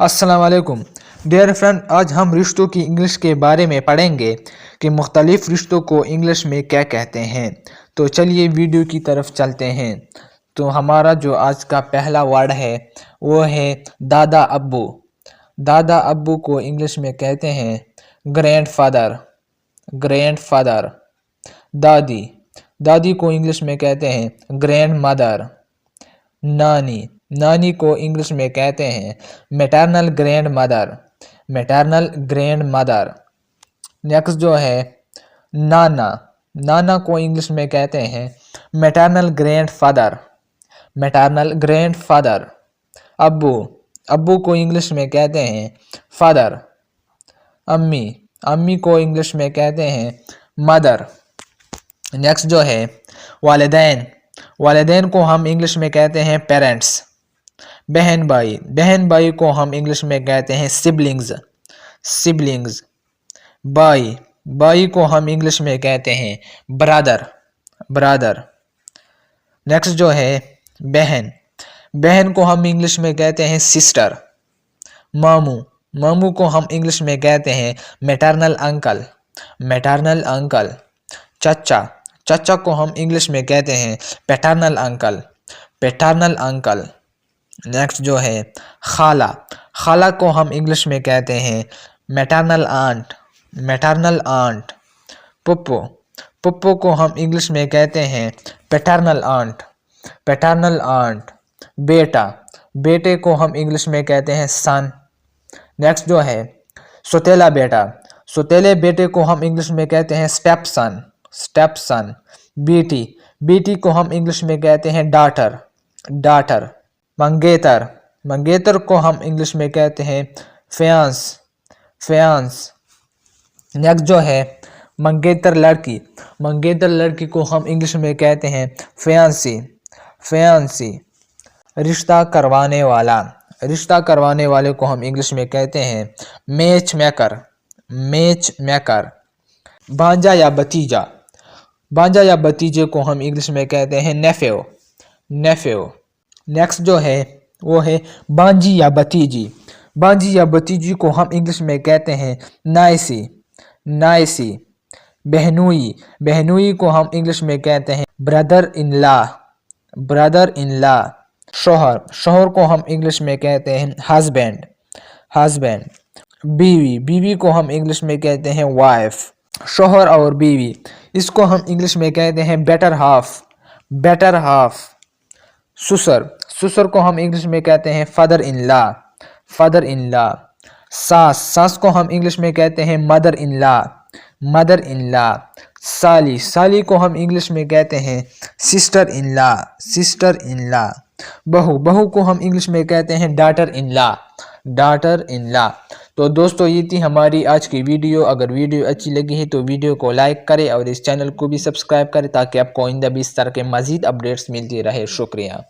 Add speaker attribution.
Speaker 1: अस्सलाम वालेकुम dear friend, आज हम रिश्तों की इंग्लिश के बारे में पढ़ेंगे कि मुख्तलिफ रिश्तों को इंग्लिश में क्या कहते हैं। तो चलिए वीडियो की तरफ चलते हैं। तो हमारा जो आज का पहला वर्ड है वो है दादा अब्बू। दादा अब्बू को इंग्लिश में कहते हैं ग्रैंड फादर। Grand father. दादी। दादी को इंग्लिश में कहते हैं ग्रैंड मदर। नानी। नानी को इंग्लिश में कहते हैं maternal grand mother. Maternal grand mother. Next जो है नाना। नाना को इंग्लिश में कहते हैं maternal grand father. Maternal grand father. अब्बू। अब्बू को इंग्लिश में कहते हैं फादर। अम्मी। अम्मी को इंग्लिश में कहते हैं मदर। नेक्स्ट जो है वालिदैन। वालिदैन को हम इंग्लिश में कहते हैं पेरेंट्स। बहन भाई। बहन भाई को हम इंग्लिश में कहते हैं सिबलिंग्स। सिबलिंग्स। भाई। भाई को हम इंग्लिश में कहते हैं ब्रदर। ब्रदर। नेक्स्ट जो है बहन। बहन को हम इंग्लिश में कहते हैं सिस्टर। मामू। मामू को हम इंग्लिश में कहते हैं मैटरनल अंकल। Maternal uncle. चचा। चचा को हम इंग्लिश में कहते हैं paternal uncle. Paternal uncle. Next जो है खाला। खाला को हम इंग्लिश में कहते हैं मैटरनल आंट। Maternal aunt. पुप्पो। पुप्पो को हम इंग्लिश में कहते हैं पैटर्नल आंट। Paternal aunt. बेटा। बेटे को हम इंग्लिश में कहते हैं सन। नेक्स्ट जो है सौतेला बेटा। सौतेले बेटे को हम इंग्लिश में कहते हैं स्टेप सन। स्टेप सन। बेटी। बेटी को हम इंग्लिश में कहते हैं डॉटर। डॉटर। मंगेतर। मंगेतर को हम इंग्लिश में कहते हैं फियांस। फियांस। नेक्स्ट जो है मंगेतर लड़की। मंगेतर लड़की को हम इंग्लिश में कहते हैं फियांसी। फियांसी। रिश्ता करवाने वाला। रिश्ता करवाने वाले को हम इंग्लिश में कहते हैं मैच मेकर। Match maker. भांजा या भतीजा। भांजा या भतीजे को हम इंग्लिश में कहते हैं नेफ्यू। नेफ्यू। नेक्स्ट जो है वो है बांजी या भतीजी। बांजी या भतीजी को हम इंग्लिश में कहते हैं नाइसी। नाइसी। बहनोई। बहनोई को हम इंग्लिश में कहते हैं brother in law. Brother in law. शोहर। शोहर को हम इंग्लिश में कहते हैं हस्बैंड। हस्बैंड। बीवी। बीवी को हम इंग्लिश में कहते हैं वाइफ। शोहर और बीवी, इसको हम इंग्लिश में कहते हैं बेटर हाफ। Better half. ससुर। ससुर को हम इंग्लिश में कहते हैं father in law. Father in law. सास। सास को हम इंग्लिश में कहते हैं mother in law. Mother in law. साली। साली को हम इंग्लिश में कहते हैं sister in law. Sister in law. बहू। बहू को हम इंग्लिश में कहते हैं daughter in law. Daughter in law. तो दोस्तों ये थी हमारी आज की वीडियो। अगर वीडियो अच्छी लगी है तो वीडियो को लाइक करें और इस चैनल को भी सब्सक्राइब करें ताकि आपको आइंदा भी इस तरह के मज़ीद अपडेट्स मिलती रहे। शुक्रिया।